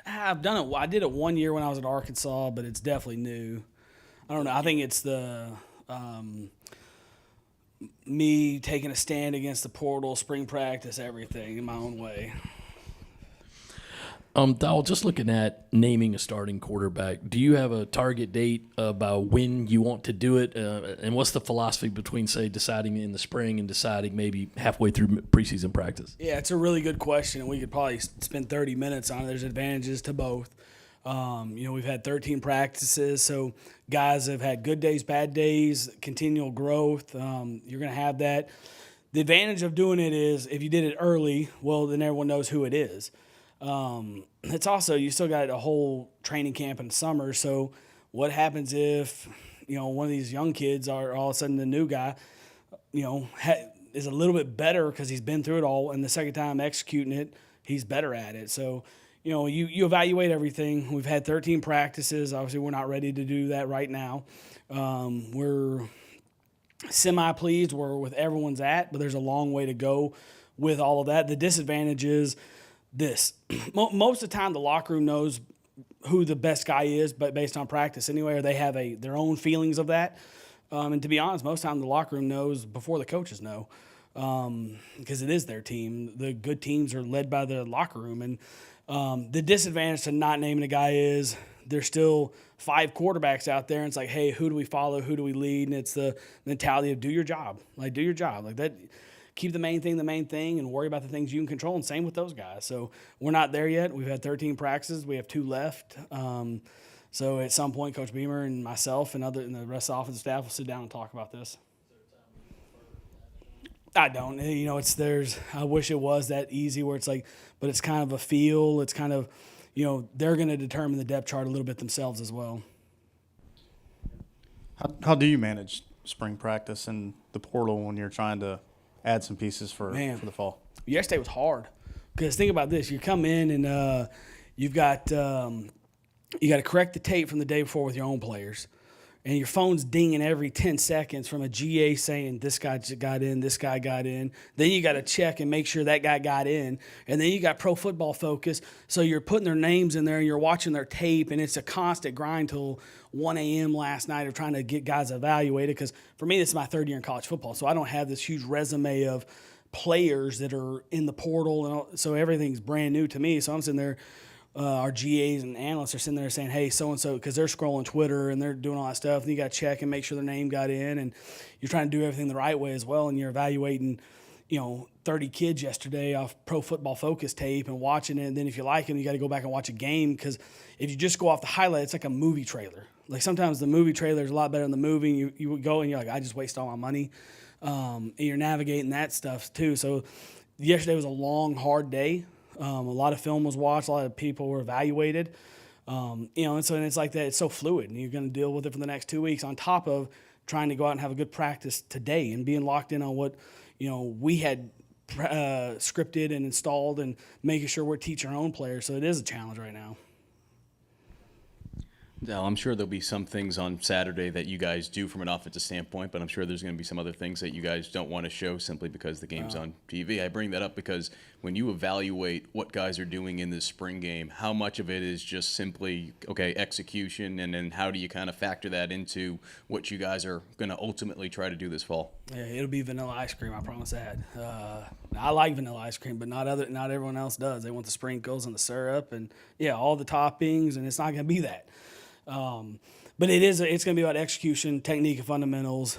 I've done it. I did it 1 year when I was at Arkansas, but it's definitely new. I don't know. I think it's the me taking a stand against the portal, spring practice, everything in my own way. Dowell, just looking at naming a starting quarterback, do you have a target date about when you want to do it? And what's the philosophy between, say, deciding in the spring and deciding maybe halfway through preseason practice? Yeah, it's a really good question, and we could probably spend 30 minutes on it. There's advantages to both. We've had 13 practices, so guys have had good days, bad days, continual growth. You're going to have that. The advantage of doing it is if you did it early, well, then everyone knows who it is. It's also, you still got a whole training camp in the summer. So what happens if, one of these young kids are all of a sudden the new guy, is a little bit better because he's been through it all. And the second time executing it, he's better at it. So, you evaluate everything. We've had 13 practices. Obviously, we're not ready to do that right now. We're semi-pleased where with everyone's at, but there's a long way to go with all of that. The disadvantage is this. Most of the time, the locker room knows who the best guy is, but based on practice anyway, or they have their own feelings of that. And to be honest, most of the time the locker room knows before the coaches know, because it is their team. The good teams are led by the locker room. And the disadvantage to not naming a guy is there's still 5 quarterbacks out there, and it's like, hey, who do we follow? Who do we lead? And it's the mentality of do your job. Do your job. Like that. Keep the main thing, and worry about the things you can control. And same with those guys. So we're not there yet. We've had 13 practices. We have 2 left. So at some point, Coach Beamer and myself and the rest of the offensive staff will sit down and talk about this. I don't. I wish it was that easy where it's like, but it's kind of a feel. It's kind of, they're going to determine the depth chart a little bit themselves as well. How do you manage spring practice and the portal when you're trying to add some pieces for the fall? Yesterday was hard because think about this: you come in and you've got you got to correct the tape from the day before with your own players, and your phone's dinging every 10 seconds from a GA saying this guy got in, this guy got in. Then you got to check and make sure that guy got in, and then you got Pro Football Focus, so you're putting their names in there and you're watching their tape, and it's a constant grind till 1 a.m. last night of trying to get guys evaluated because for me, this is my 3rd year in college football, so I don't have this huge resume of players that are in the portal, and so everything's brand new to me. So I'm sitting there, our GAs and analysts are sitting there saying, hey, so-and-so, because they're scrolling Twitter and they're doing all that stuff, and you got to check and make sure their name got in, and you're trying to do everything the right way as well, and you're evaluating 30 kids yesterday off Pro Football Focus tape and watching it, and then if you like them, you got to go back and watch a game because if you just go off the highlight, it's like a movie trailer. Like sometimes the movie trailer is a lot better than the movie. You would go and you're like, I just waste all my money. And you're navigating that stuff too. So yesterday was a long, hard day. A lot of film was watched. A lot of people were evaluated. And it's like that. It's so fluid, and you're going to deal with it for the next 2 weeks on top of trying to go out and have a good practice today and being locked in on what, we had scripted and installed and making sure we're teaching our own players. So it is a challenge right now. Dowell, I'm sure there'll be some things on Saturday that you guys do from an offensive standpoint, but I'm sure there's going to be some other things that you guys don't want to show simply because the game's on TV. I bring that up because when you evaluate what guys are doing in this spring game, how much of it is just simply, execution, and then how do you kind of factor that into what you guys are going to ultimately try to do this fall? Yeah, it'll be vanilla ice cream, I promise that. I like vanilla ice cream, but not everyone else does. They want the sprinkles and the syrup and, all the toppings, and it's not going to be that. But it's going to be about execution, technique, and fundamentals.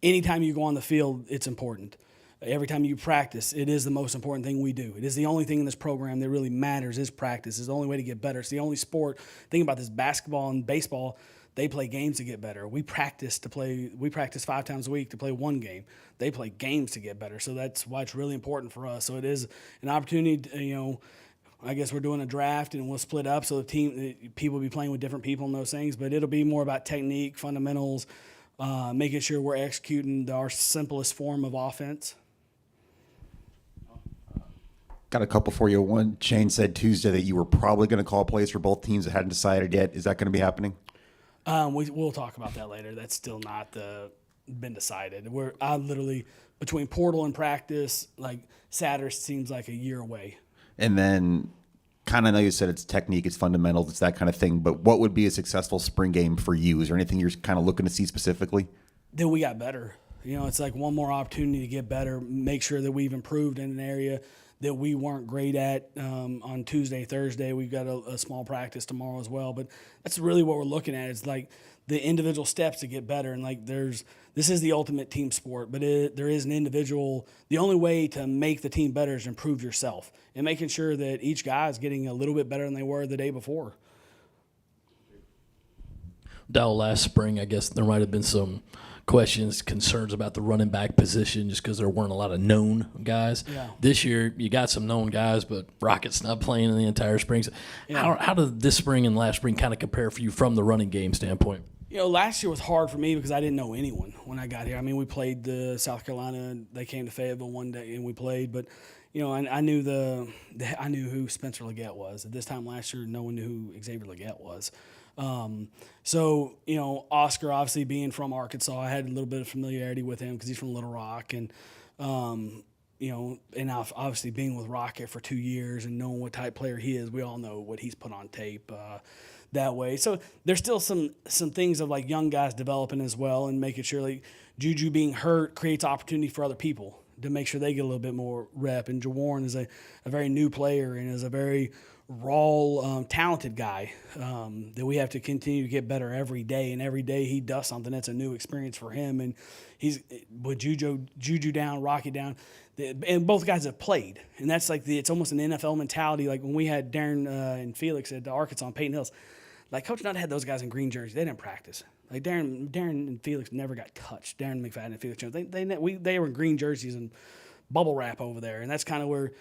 Anytime you go on the field, it's important. Every time you practice, it is the most important thing we do. It is the only thing in this program that really matters is practice. It's the only way to get better. It's the only sport. Think about this, basketball and baseball, they play games to get better. We practice 5 times a week to play one game. They play games to get better. So that's why it's really important for us. So it is an opportunity to, I guess we're doing a draft and we'll split up so people will be playing with different people and those things, but it'll be more about technique, fundamentals, making sure we're executing our simplest form of offense. Got a couple for you. One, Shane said Tuesday that you were probably going to call plays for both teams that hadn't decided yet. Is that going to be happening? We'll talk about that later. That's still not been decided. I literally, between portal and practice, like Saturday seems like a year away. And then kind of know you said it's technique, it's fundamentals, it's that kind of thing, but what would be a successful spring game for you? Is there anything you're kind of looking to see specifically? Then we got better. It's like one more opportunity to get better, make sure that we've improved in an area that we weren't great at on Tuesday, Thursday. We've got a small practice tomorrow as well. But that's really what we're looking at. It's like the individual steps to get better. And like this is the ultimate team sport, but there is an individual. The only way to make the team better is improve yourself and making sure that each guy is getting a little bit better than they were the day before. Dowell, last spring, I guess there might have been some questions, concerns about the running back position just because there weren't a lot of known guys. Yeah. This year, you got some known guys, but Rocket's not playing in the entire spring. So how did this spring and last spring kind of compare for you from the running game standpoint? Last year was hard for me because I didn't know anyone when I got here. I mean, we played the South Carolina. They came to Fayetteville one day and we played, but I knew I knew who Spencer Leggett was. At this time last year, no one knew who Xavier Leggett was. So Oscar, obviously being from Arkansas, I had a little bit of familiarity with him because he's from Little Rock, and and obviously being with Rocket for 2 years and knowing what type player he is, we all know what he's put on tape that way. So there's still some things of like young guys developing as well, and making sure like Juju being hurt creates opportunity for other people to make sure they get a little bit more rep. And Jawarn is a very new player and is a very raw, talented guy that we have to continue to get better every day. And every day he does something, that's a new experience for him. And he's with Juju down, Rocky down, and both guys have played. And that's like it's almost an NFL mentality. Like when we had Darren and Felix at Arkansas and Peyton Hills, like Coach Nutt had those guys in green jerseys. They didn't practice. Like Darren and Felix never got touched. Darren McFadden and Felix Jones, they were in green jerseys and bubble wrap over there. And that's kind of where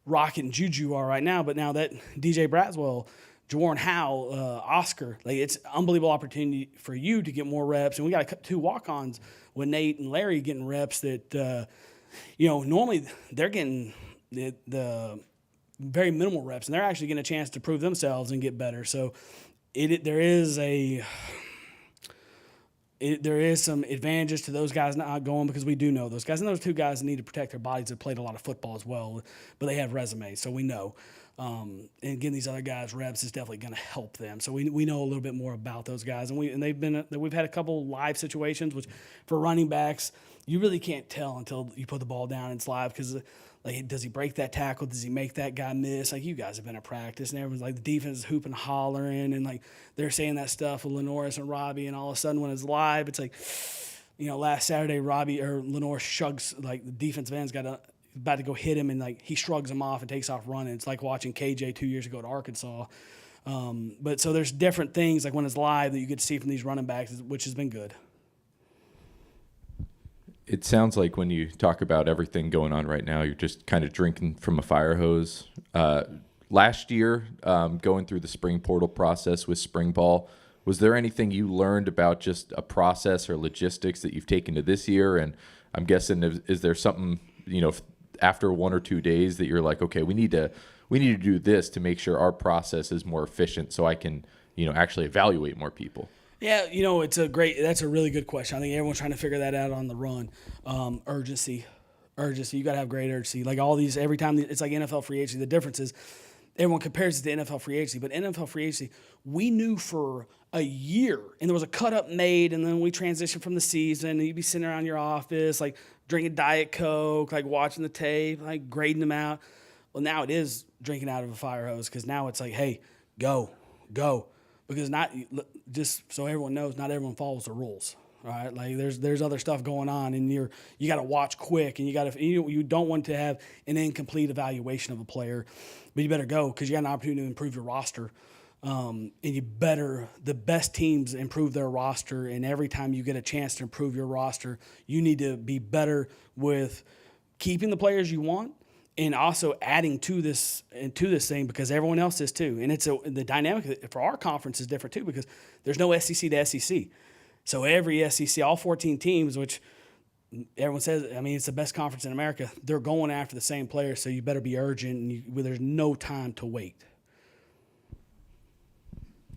Rocket and Juju are right now. But now that DJ Braswell, Jawarn Howe, Oscar, like it's an unbelievable opportunity for you to get more reps. And we got 2 walk-ons with Nate and Larry getting reps that, normally they're getting the very minimal reps, and they're actually getting a chance to prove themselves and get better. So there is some advantages to those guys not going, because we do know those guys. And those 2 guys need to protect their bodies. Have played a lot of football as well, but they have resumes, so we know. And getting these other guys reps is definitely going to help them. So we know a little bit more about those guys. And we've had a couple live situations, which for running backs, you really can't tell until you put the ball down and it's live, because like, does he break that tackle? Does he make that guy miss? Like, you guys have been at practice, and everyone's like, the defense is hooping, hollering, and like they're saying that stuff with Lenoris and Robbie, and all of a sudden when it's live, it's like, last Saturday Robbie or Lenore shrugs, like the defensive end's about to go hit him, and like he shrugs him off and takes off running. It's like watching KJ 2 years ago at Arkansas. But so there's different things like when it's live that you get to see from these running backs, which has been good. It sounds like when you talk about everything going on right now, you're just kind of drinking from a fire hose. Last year, going through the spring portal process with spring ball, was there anything you learned about just a process or logistics that you've taken to this year? And I'm guessing, is there something, after 1 or 2 days that you're like, okay, we need to do this to make sure our process is more efficient so I can, actually evaluate more people? Yeah, that's a really good question. I think everyone's trying to figure that out on the run. Urgency. You got to have great urgency. Like all these, every time it's like NFL free agency. The difference is everyone compares it to NFL free agency, but NFL free agency, we knew for a year, and there was a cut up made, and then we transitioned from the season, and you'd be sitting around your office, like drinking Diet Coke, like watching the tape, like grading them out. Well, now it is drinking out of a fire hose, because now it's like, hey, go. Because just so everyone knows, not everyone follows the rules. All right, like there's other stuff going on, and you got to watch quick, and you don't want to have an incomplete evaluation of a player, but you better go, because you got an opportunity to improve your roster, and the best teams improve their roster, and every time you get a chance to improve your roster, you need to be better with keeping the players you want, and also adding to this thing, because everyone else is too. And the dynamic for our conference is different too, because there's no SEC to SEC. So every SEC, all 14 teams, which everyone says, it's the best conference in America, they're going after the same players. So you better be urgent, and there's no time to wait.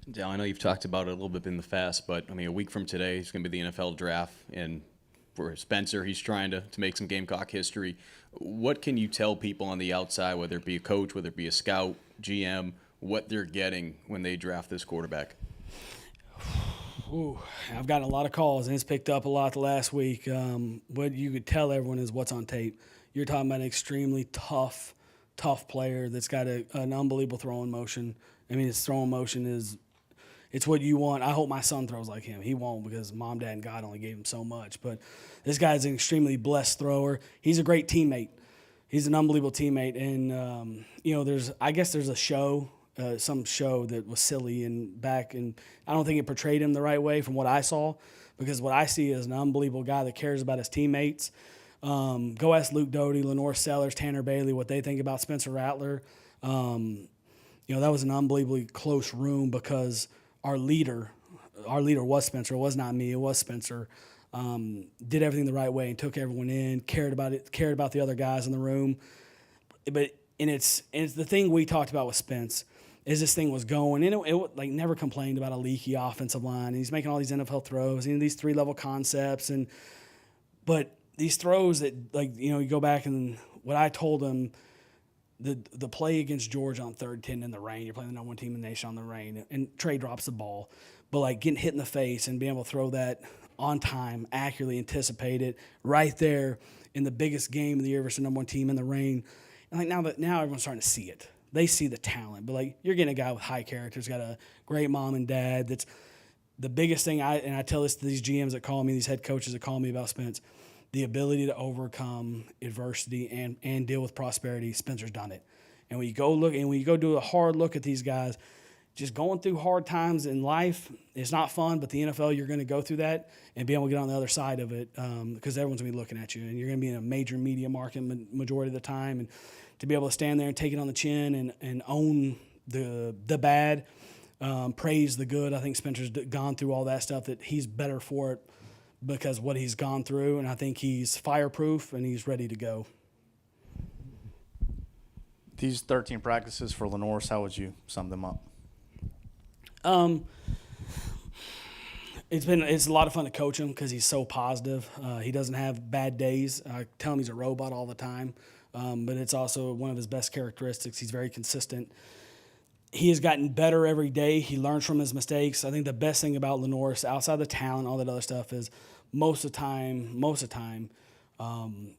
Dale, I know you've talked about it a little bit in the past, but a week from today is going to be the NFL draft, and for Spencer, he's trying to make some Gamecock history. What can you tell people on the outside, whether it be a coach, whether it be a scout, GM, what they're getting when they draft this quarterback? Ooh, I've gotten a lot of calls, and it's picked up a lot the last week. What you could tell everyone is what's on tape. You're talking about an extremely tough player that's got an unbelievable throwing motion. I mean, his throwing motion it's what you want. I hope my son throws like him. He won't, because mom, dad, and God only gave him so much. But this guy's an extremely blessed thrower. He's a great teammate. He's an unbelievable teammate. And, there's a show, some show that was silly and I don't think it portrayed him the right way from what I saw, because what I see is an unbelievable guy that cares about his teammates. Go ask Luke Doty, Lenore Sellers, Tanner Bailey what they think about Spencer Rattler. That was an unbelievably close room, because our leader was Spencer. It was not me. It was Spencer. Did everything the right way and took everyone in, cared about the other guys in the room. But it's the thing we talked about with Spence is this thing was going, and it never complained about a leaky offensive line. And he's making all these NFL throws, these 3-level concepts, but these throws that, you go back, and what I told him, the play against Georgia on 3rd 10 in the rain, you're playing the number 1 team in the nation on the rain, and Trey drops the ball, but getting hit in the face and being able to throw that on time, accurately anticipate it right there in the biggest game of the year versus the number 1 team in the rain. And now everyone's starting to see it. They see the talent, but you're getting a guy with high character, who's got a great mom and dad. That's the biggest thing. I tell this to these GMs that call me, these head coaches that call me about Spence. The ability to overcome adversity and deal with prosperity, Spencer's done it. And when you go do a hard look at these guys, just going through hard times in life, it's not fun, but the NFL, you're going to go through that and be able to get on the other side of it, because everyone's going to be looking at you, and you're going to be in a major media market majority of the time. And to be able to stand there and take it on the chin and own the bad, praise the good. I think Spencer's gone through all that stuff, that he's better for it because what he's gone through, and I think he's fireproof and he's ready to go. These 13 practices for Lenore's, how would you sum them up? It's a lot of fun to coach him, because he's so positive. He doesn't have bad days. I tell him he's a robot all the time, but it's also one of his best characteristics. He's very consistent. He has gotten better every day. He learns from his mistakes. I think the best thing about Lenore, outside the talent, all that other stuff, is most of the time,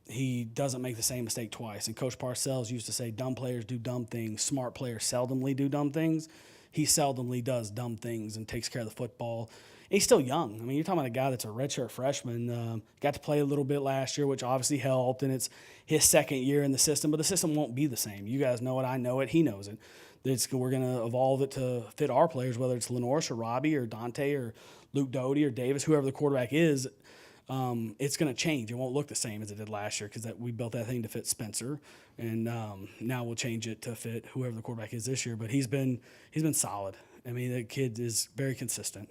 he doesn't make the same mistake twice. And Coach Parcells used to say, dumb players do dumb things. Smart players seldomly do dumb things. He seldomly does dumb things and takes care of the football. And he's still young. I mean, you're talking about a guy that's a redshirt freshman. Got to play a little bit last year, which obviously helped, and it's his 2nd year in the system. But the system won't be the same. You guys know it. I know it. He knows it. We're going to evolve it to fit our players, whether it's Lenore or Robbie or Dante or Luke Doty or Davis, whoever the quarterback is. It's going to change. It won't look the same as it did last year, because we built that thing to fit Spencer, and now we'll change it to fit whoever the quarterback is this year. But he's been solid. I mean, the kid is very consistent.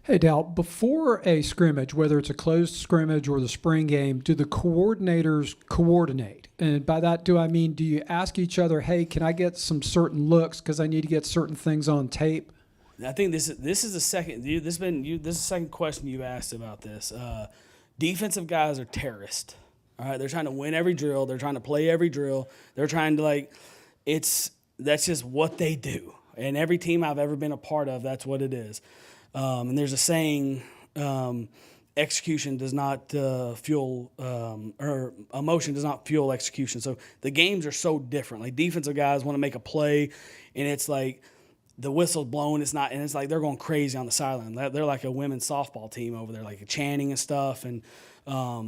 Hey, Dowell, before a scrimmage, whether it's a closed scrimmage or the spring game, do the coordinators coordinate? And by that, do I mean, do you ask each other, hey, can I get some certain looks because I need to get certain things on tape? I think this is the second. This is the second question you've asked about this. Defensive guys are terrorists. All right, they're trying to win every drill. They're trying to play every drill. They're trying to that's just what they do. And every team I've ever been a part of, that's what it is. And there's a saying, execution does not fuel, or emotion does not fuel execution. So the games are so different. Like, defensive guys want to make a play, and it's like the whistle's blowing. It's not, and it's like they're going crazy on the sideline. They're like a women's softball team over there, like chanting and stuff. And I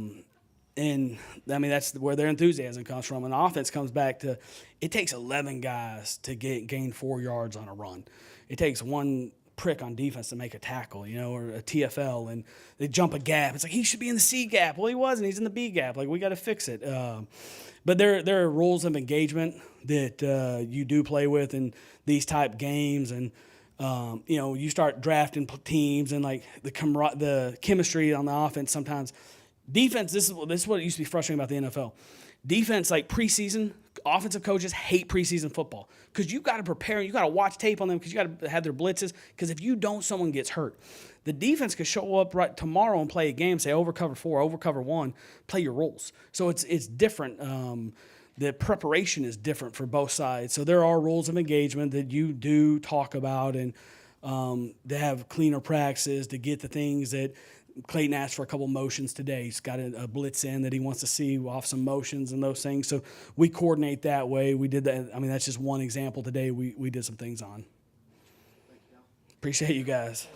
mean, that's where their enthusiasm comes from. And offense comes back to, it takes 11 guys to gain 4 yards on a run. It takes one prick on defense to make a tackle, or a TFL, and they jump a gap. It's like, he should be in the C gap. Well, he wasn't. He's in the B gap. Like, we got to fix it. But there are rules of engagement that you do play with in these type games, and you start drafting teams, and like the chemistry on the offense sometimes. Defense, this is what used to be frustrating about the NFL. Defense, like preseason, offensive coaches hate preseason football because you got to prepare. You got to watch tape on them because you got to have their blitzes. Because if you don't, someone gets hurt. The defense could show up right tomorrow and play a game, say over cover 4, over cover 1, play your roles. So it's different. the preparation is different for both sides. So there are rules of engagement that you do talk about, and they have cleaner practices to get the things that Clayton asked for a couple motions today. He's got a blitz in that he wants to see off some motions and those things. So we coordinate that way. We did that. I mean, that's just one example today we did some things on. Appreciate you guys.